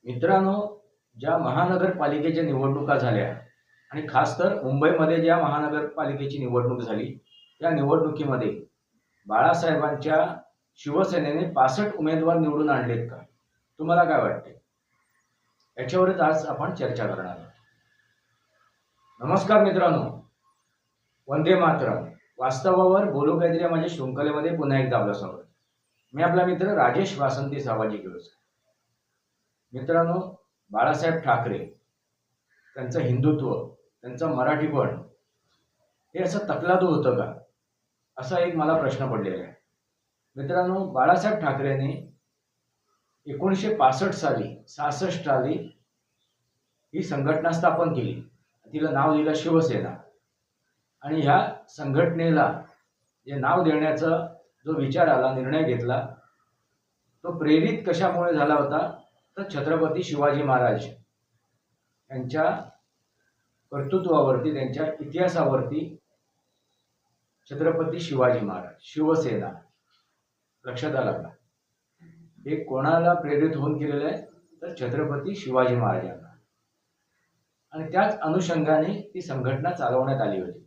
मित्रांनो, ज्या महानगरपालिकेच्या निवडणुका झाल्या आणि खास तर मुंबईमध्ये ज्या महानगरपालिकेची निवडणूक झाली, त्या निवडणुकीमध्ये बाळासाहेबांच्या शिवसेनेने 65 उमेदवार निवडून आणलेत का? तुम्हाला काय वाटते? याच्यावरच आज आपण चर्चा करणार आहोत. नमस्कार मित्रांनो, वंदे मातरम. वास्तवावर बोलू काहीतरी या माझ्या शृंखलेमध्ये पुन्हा एकदा आपलं स्वागत. मी आपला मित्र राजेश वासंती सावाजी गिळोस. मित्रांनो, बाळासाहेब ठाकरे, त्यांचं हिंदुत्व, त्यांचं मराठीपण हे असं तकलादू होतं का, असा एक मला प्रश्न पडलेला आहे. मित्रांनो, बाळासाहेब ठाकरेंनी 1965 साली 66 साली ही संघटना स्थापन केली. तिला नाव दिलं शिवसेना. आणि ह्या संघटनेला जे नाव देण्याचा जो विचार आला, निर्णय घेतला, तो प्रेरित कशामुळे झाला होता तर छत्रपती शिवाजी महाराज यांच्या कर्तृत्वावरती, त्यांच्या इतिहासावरती छत्रपती शिवाजी महाराज, शिवसेना लक्षात आलं का? हे कोणाला प्रेरित होऊन केलेलं आहे तर छत्रपती शिवाजी महाराजांना. आणि त्याच अनुषंगाने ती संघटना चालवण्यात आली होती.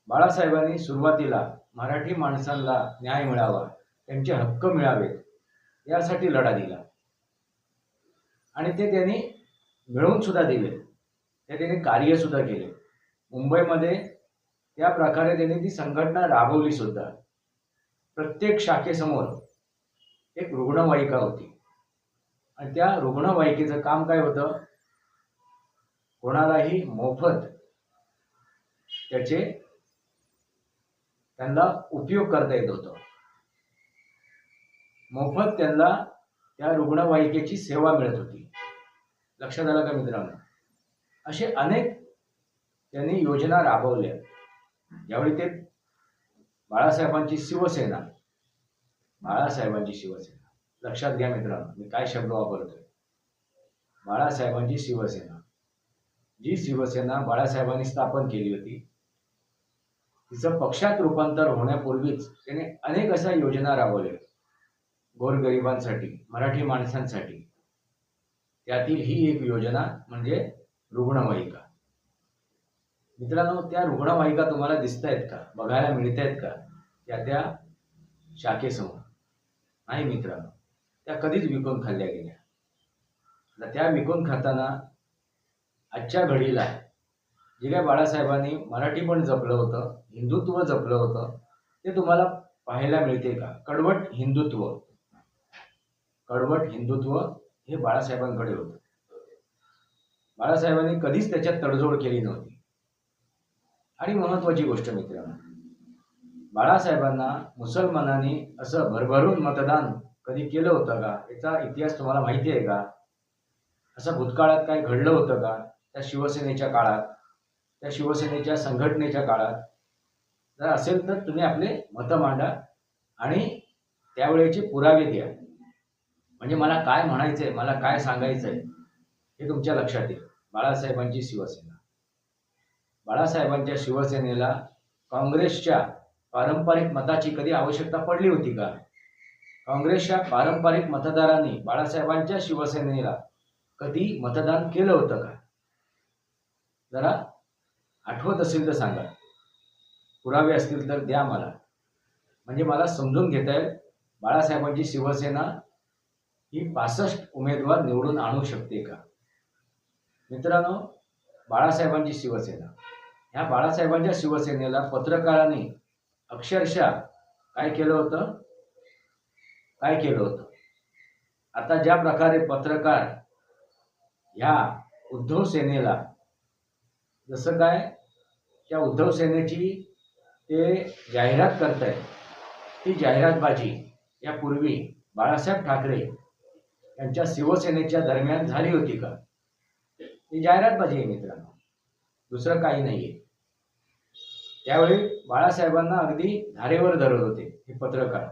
बाळासाहेबांनी सुरुवातीला मराठी माणसांना न्याय मिळावा, त्यांचे हक्क मिळावेत यासाठी लढा दिला आणि ते त्यांनी मिळवून सुद्धा दिले. ते त्यांनी कार्य सुद्धा केले. मुंबईमध्ये त्या प्रकारे त्यांनी ती संघटना राबवली सुद्धा. प्रत्येक शाखेसमोर एक रुग्णवाहिका होती आणि त्या रुग्णवाहिकेचं काम काय होतं? कोणालाही मोफत त्यांना उपयोग करता येत होतं. मोफत त्यांना त्या रुग्णवाहिकेची सेवा मिळत होती. लक्षात आलं का मित्रांनो? असे अनेक त्यांनी योजना राबवल्या. यावेळी ते बाळासाहेबांची शिवसेना लक्षात घ्या मित्रांनो, मी काय शब्द वापरतोय. बाळासाहेबांची शिवसेना, जी शिवसेना बाळासाहेबांनी स्थापन केली होती, तिचं पक्षात रूपांतर होण्यापूर्वीच त्याने अनेक अशा योजना राबवल्या गोरगरिबांसाठी, मराठी माणसांसाठी. त्यातील ही एक योजना म्हणजे रुग्णवाहिका. मित्रांनो, त्या रुग्णवाहिका तुम्हाला दिसतायत का, बघायला मिळतायत का त्या शाखेसमोर? नाही मित्रांनो, त्या कधीच विकून खाल्ल्या गेल्या. आता त्या विकून खाताना आजच्या घडीला जे काय बाळासाहेबांनी मराठी पण जपलं होतं, हिंदुत्व जपलं होतं, ते तुम्हाला पाहायला मिळते का? कडवट हिंदुत्व हे बाळासाहेबांकडे होतं. बाळासाहेबांनी कधीच त्याच्यात तडजोड केली नव्हती. आणि महत्वाची गोष्ट मित्रांनो, बाळासाहेबांना मुसलमानांनी असं भरभरून मतदान कधी केलं होतं का? याचा इतिहास तुम्हाला माहिती आहे का? असं भूतकाळात काय घडलं होतं का? त्या शिवसेनेच्या काळात, त्या शिवसेनेच्या संघटनेच्या काळात जर असेल तर तुम्ही आपले मतं मांडा आणि त्यावेळेचे पुरावे द्या. म्हणजे मला काय म्हणायचंय, मला काय सांगायचंय हे तुमच्या लक्षात येईल. बाळासाहेबांची शिवसेनेला काँग्रेसच्या पारंपरिक मताची कधी आवश्यकता पडली होती का? काँग्रेसच्या पारंपरिक मतदारांनी बाळासाहेबांच्या शिवसेनेला कधी मतदान केलं होतं का? जरा आठवत असेल तर सांगा. पुरावे असतील तर द्या मला, म्हणजे मला समजून घेता येईल बाळासाहेबांची शिवसेना ही 65 उमेदवार निवडून आणू शकते का? मित्रांनो, बाळासाहेबांची शिवसेना, ह्या बाळासाहेबांच्या शिवसेनेला पत्रकारांनी अक्षरशः काय केलं होतं? आता ज्या प्रकारे पत्रकार ह्या उद्धव सेनेला, जसं काय त्या उद्धव सेनेची ते जाहिरात करतायत, ती जाहिरातबाजी यापूर्वी बाळासाहेब ठाकरे यांच्या शिवसेनेच्या दरम्यान झाली होती का? ही जाहिरातबाजी आहे मित्रांनो, दुसरं काही नाहीये. त्यावेळी बाळासाहेबांना अगदी धारेवर धरत होते हे पत्रकार,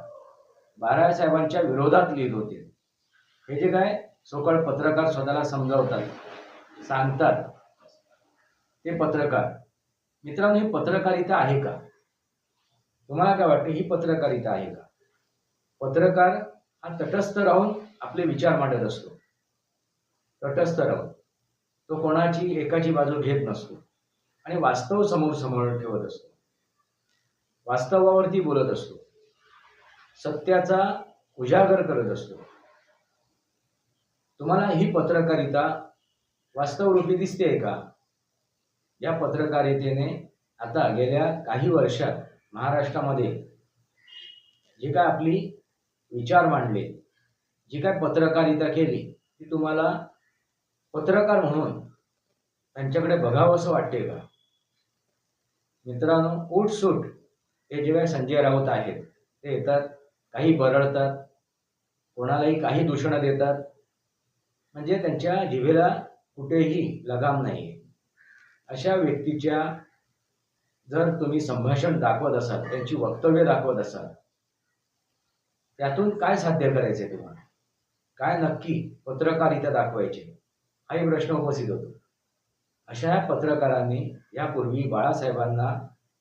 बाळासाहेबांच्या विरोधात लिहित होते. हे जे काय सोकळ पत्रकार स्वतःला समजावतात, सांगतात, ते पत्रकार. मित्रांनो, ही पत्रकारिता आहे का? तुम्हाला काय वाटतं, ही पत्रकारिता आहे का? पत्रकार हा तटस्थ राहून आपले विचार मांडत असतो. तटस्थ राहून तो कोणाची एकाची बाजू घेत नसतो आणि वास्तव समोर ठेवत असतो, वास्तवावरती बोलत असतो, सत्याचा उजागर करत असतो. तुम्हाला ही पत्रकारिता वास्तवरूपी दिसते का? या पत्रकारितेने आता गेल्या काही वर्षात महाराष्ट्रामध्ये जी काय आपली विचार मांडले, जी काय पत्रकारिता केली, ती तुम्हाला पत्रकार म्हणून त्यांच्याकडे बघावंसं वाटते का? मित्रांनो, उठसूट हे जे काही संजय राऊत आहेत ते येतात, काही बरळतात, कोणालाही काही दूषणं देतात, म्हणजे त्यांच्या जिभेला कुठेही लगाम नाही. अशा व्यक्तीच्या जर तुम्ही संभाषण दाखवत असाल, त्यांची वक्तव्य दाखवत असाल, त्यातून काय साध्य करायचंय तुम्हाला? काय नक्की पत्रकारिता दाखवायची हाही प्रश्न उपस्थित होतो. अशा पत्रकारांनी यापूर्वी बाळासाहेबांना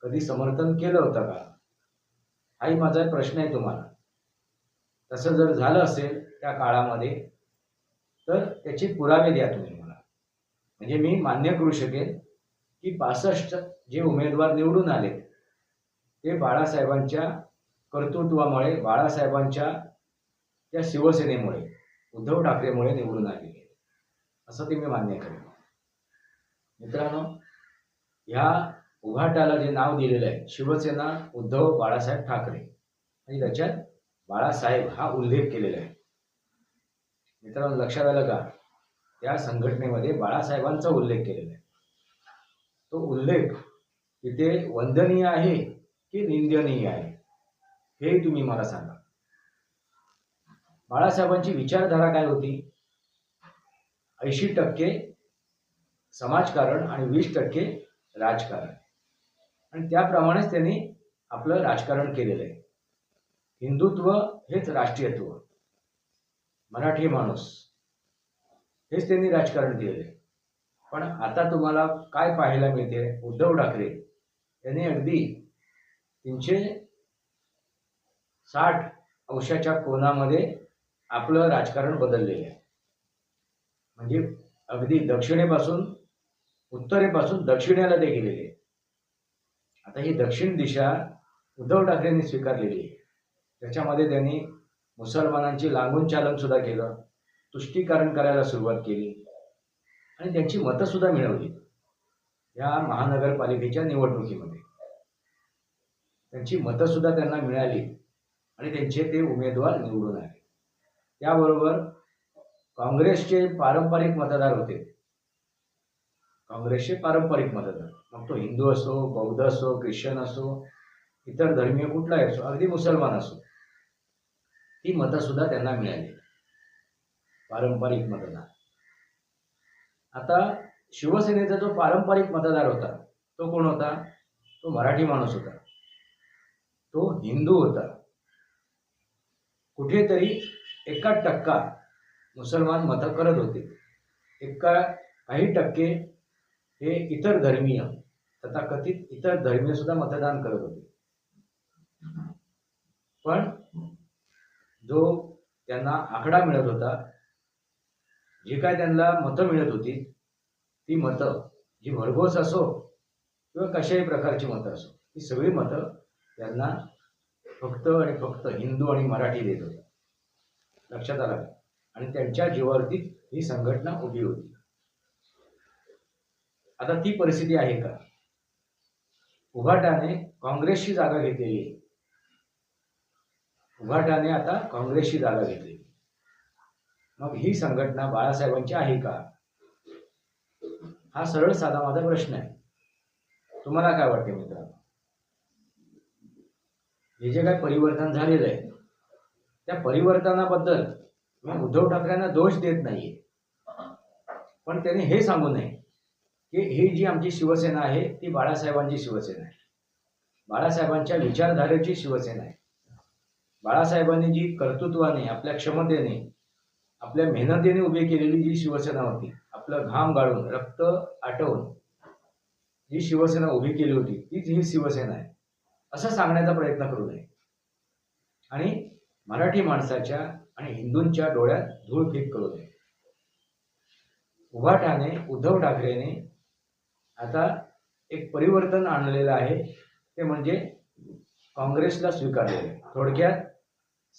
कधी समर्थन केलं होतं का? हाही माझा प्रश्न आहे तुम्हाला. तसं जर झालं असेल त्या काळामध्ये तर त्याचे पुरावे द्या तुम्ही मला, म्हणजे मी मान्य करू शकेन की 65 जे उमेदवार निवडून आले ते बाळासाहेबांच्या कर्तृत्वामुळे, बाळासाहेबांच्या त्या शिवसेनेमुळे, उद्धव ठाकरेमुळे निवडून आलेले, असं ते मी मान्य करेन. मित्रांनो, ह्या उभाटाला जे नाव दिलेलं आहे शिवसेना उद्धव बाळासाहेब ठाकरे, आणि त्याच्यात बाळासाहेब हा उल्लेख केलेला आहे. मित्रांनो, लक्षात आलं का? त्या संघटनेमध्ये बाळासाहेबांचा उल्लेख केलेला आहे. तो उल्लेख तिथे वंदनीय आहे की निंदनीय आहे, हे तुम्ही मला सांगा. बाळासाहेबांची विचारधारा काय होती? 80% समाजकारण आणि 20% राजकारण, आणि त्याप्रमाणेच त्यांनी आपलं राजकारण केलेलं आहे. हिंदुत्व हेच राष्ट्रीयत्व, मराठी माणूस हेच त्यांनी राजकारण केलेलं आहे. पण आता तुम्हाला काय पाहायला मिळते? उद्धव ठाकरे यांनी अगदी 360 अंशाच्या कोनामध्ये आपलं राजकारण बदललेलं आहे. म्हणजे अगदी दक्षिणेपासून उत्तरेपासून दक्षिणेला ते गेलेले. आता ही दक्षिण दिशा उद्धव ठाकरेंनी स्वीकारलेली आहे. त्याच्यामध्ये त्यांनी मुसलमानांची लागून चालन सुद्धा केलं, तुष्टीकरण करायला सुरुवात केली आणि त्यांची मतं सुद्धा मिळवली. या महानगरपालिकेच्या निवडणुकीमध्ये त्यांची मतं सुद्धा त्यांना मिळाली आणि त्यांचे ते उमेदवार निवडून आले. त्याबरोबर काँग्रेसचे पारंपरिक मतदार होते, काँग्रेसचे पारंपरिक मतदार, मग तो हिंदू असो, बौद्ध असो, ख्रिश्चन असो, इतर धर्मीय कुठलाही असो, अगदी मुसलमान असो, ती मतं सुद्धा त्यांना मिळाली, पारंपरिक मतदार. आता शिवसेनेचा जो पारंपरिक मतदार होता तो कोण होता? तो मराठी माणूस होता, तो हिंदू होता. कुठेतरी 1% मुसलमान मतं करत होते, काही टक्के हे इतर धर्मीय, तथाकथित इतर धर्मीय सुद्धा मतदान करत होते. पण जो त्यांना आकडा मिळत होता, जे काय त्यांना मतं मिळत होती, ती मतं जी भरघोस असो किंवा कशाही प्रकारची मतं असो, ही सगळी मतं त्यांना फक्त आणि फक्त हिंदू आणि मराठी देत होते. लक्षात आलं? आणि त्यांच्या जीवावरती ही संघटना उभी होती. आता ती परिस्थिती आहे का? उभाटाने काँग्रेसची जागा घेतलेली आहे. उभाटाने आता काँग्रेसची जागा घेतली. मग ही संघटना बाळासाहेबांची आहे का? हा सरळ साधा माझा प्रश्न आहे. तुम्हाला काय वाटते मित्रांनो? हे जे काय परिवर्तन झालेलं आहे त्या परिवर्तनाबद्दल मी उद्धव ठाकरेंना दोष देत नाहीये, पण त्यांनी हे सांगू नये की ही जी आमची शिवसेना आहे ती बाळासाहेबांची शिवसेना आहे, बाळासाहेबांच्या विचारधारेची शिवसेना आहे. बाळासाहेबांनी जी कर्तृत्वाने, आपल्या क्षमतेने, आपल्या मेहनतीने उभी केलेली जी शिवसेना होती, आपलं घाम गाळून, रक्त आटवून जी शिवसेना उभी केली होती, तीच ही शिवसेना आहे असं सांगण्याचा प्रयत्न करू नये आणि मराठी माणसाच्या आणि हिंदूंच्या डोळ्यात धूळ फेक करू नये. उभाटाने उद्धव ठाकरेने आता एक परिवर्तन आणलेलं आहे, ते म्हणजे काँग्रेसला स्वीकारलेले. थोडक्यात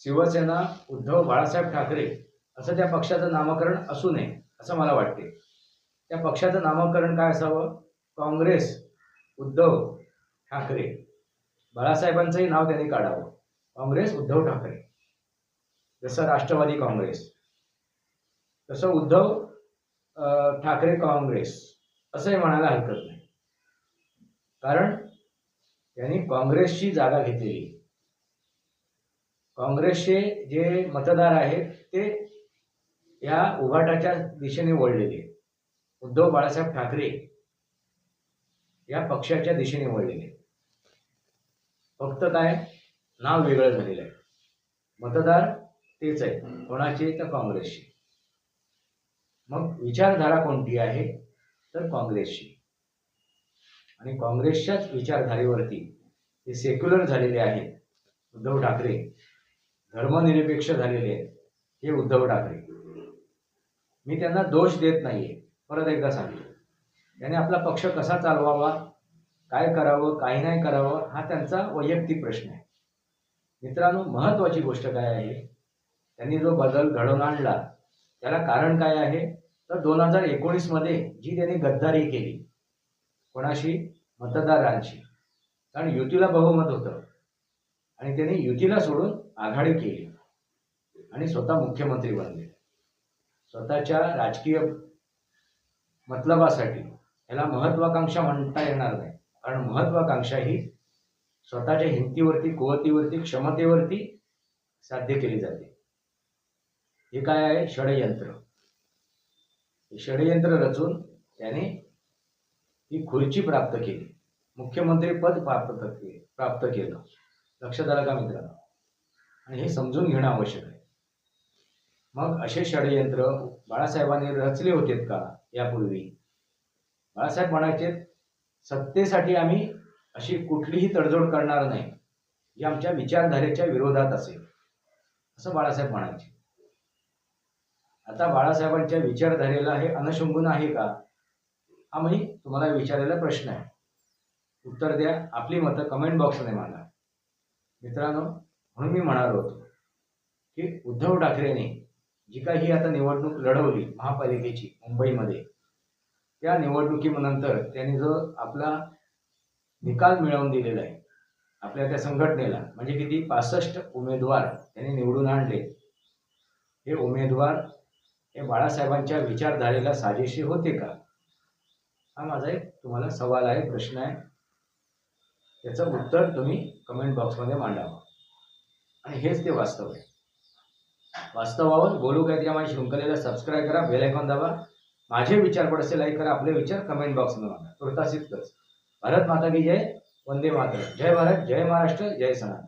शिवसेना उद्धव बाळासाहेब ठाकरे असं त्या पक्षाचं नामकरण असू नये असं मला वाटते. त्या पक्षाचं नामकरण काय असावं? काँग्रेस उद्धव ठाकरे. बाळासाहेबांचंही नाव त्यांनी काढावं, काँग्रेस उद्धव ठाकरे. जसं राष्ट्रवादी काँग्रेस, तसं उद्धव ठाकरे काँग्रेस असंही म्हणायला हरकत नाही. कारण त्यांनी काँग्रेसची जागा घेतलेली. काँग्रेसचे जे मतदार आहेत ते या उभाटाच्या दिशेने वळलेले, उद्धव बाळासाहेब ठाकरे या पक्षाच्या दिशेने वळलेले. फक्त काय, नाव वेगळं झालेलं आहे, मतदार तेच आहे. कोणाचे? तर काँग्रेसची. मग विचारधारा कोणती आहे? तर काँग्रेसची. आणि काँग्रेसच्याच विचारधारेवरती ते सेक्युलर झालेले आहेत उद्धव ठाकरे, धर्मनिरपेक्ष झालेले आहेत हे उद्धव ठाकरे. मी त्यांना दोष देत नाहीये, परत एकदा सांगतो. त्याने आपला पक्ष कसा चालवावा, काय करावं, काय नाही करावं, हा त्यांचा वैयक्तिक प्रश्न आहे. मित्रांनो, महत्वाची गोष्ट काय आहे, त्यांनी जो बदल घडवून आणला त्याला कारण काय आहे? तर 2019 मध्ये जी त्यांनी गद्दारी केली, कोणाशी? मतदारांशी. कारण युतीला बहुमत होतं आणि त्यांनी युतीला सोडून आघाडी केली आणि स्वतः मुख्यमंत्री बनले. स्वतःच्या राजकीय मतलबासाठी. याला महत्वाकांक्षा म्हणता येणार नाही, कारण महत्वाकांक्षा ही स्वतःच्या हिमतीवरती, कुवतीवरती, क्षमतेवरती साध्य केली जाते. हे काय आहे? षडयंत्र. षडयंत्र रचून त्याने ही खुर्ची प्राप्त केली, मुख्यमंत्री पद प्राप्त केलं. लक्षात आलं का मित्रांनो? आणि हे समजून घेणं आवश्यक आहे. मग असे षडयंत्र बाळासाहेबांनी रचले होते का यापूर्वी? बाळासाहेब म्हणायचे, सत्तेसाठी आम्ही अशी कुठलीही तडजोड करणार नाही जी आमच्या विचारधारेच्या विरोधात असेल, असं बाळासाहेब म्हणायचे. आता बाळासाहेबांच्या विचारधारेला हे अनुशंभून आहे का? हा मी तुम्हाला विचारलेला प्रश्न आहे. उत्तर द्या. आपली मतं कमेंट बॉक्समध्ये मांडा. मित्रांनो, म्हणून मी म्हणालो होतो की उद्धव ठाकरेंनी जी काही आता निवडणूक लढवली महापालिकेची मुंबईमध्ये, त्या निवडणुकीनंतर त्यांनी जो आपला निकाल मिळवून दिलेला आहे आपल्या त्या संघटनेला, म्हणजे किती 65 उमेदवार त्यांनी निवडून आणले. हे उमेदवार हे बाळासाहेबांच्या विचारधारेला साजेशी होते का? हा माझा एक तुम्हाला सवाल आहे, प्रश्न आहे. त्याचं उत्तर तुम्ही कमेंट बॉक्समध्ये मांडावं. आणि हेच ते वास्तव आहे. वास्तवावर बोलू काय त्या माझ्या शृंखलेला सबस्क्राईब करा, बेल आयकॉन दाबा. माझे विचार पडसे लाईक करा, आपले विचार कमेंट बॉक्समध्ये मांडा. तुर्तास इतकंच. भारत माता की जय. वंदे मातरम. जय भारत, जय महाराष्ट्र, जय सनातन.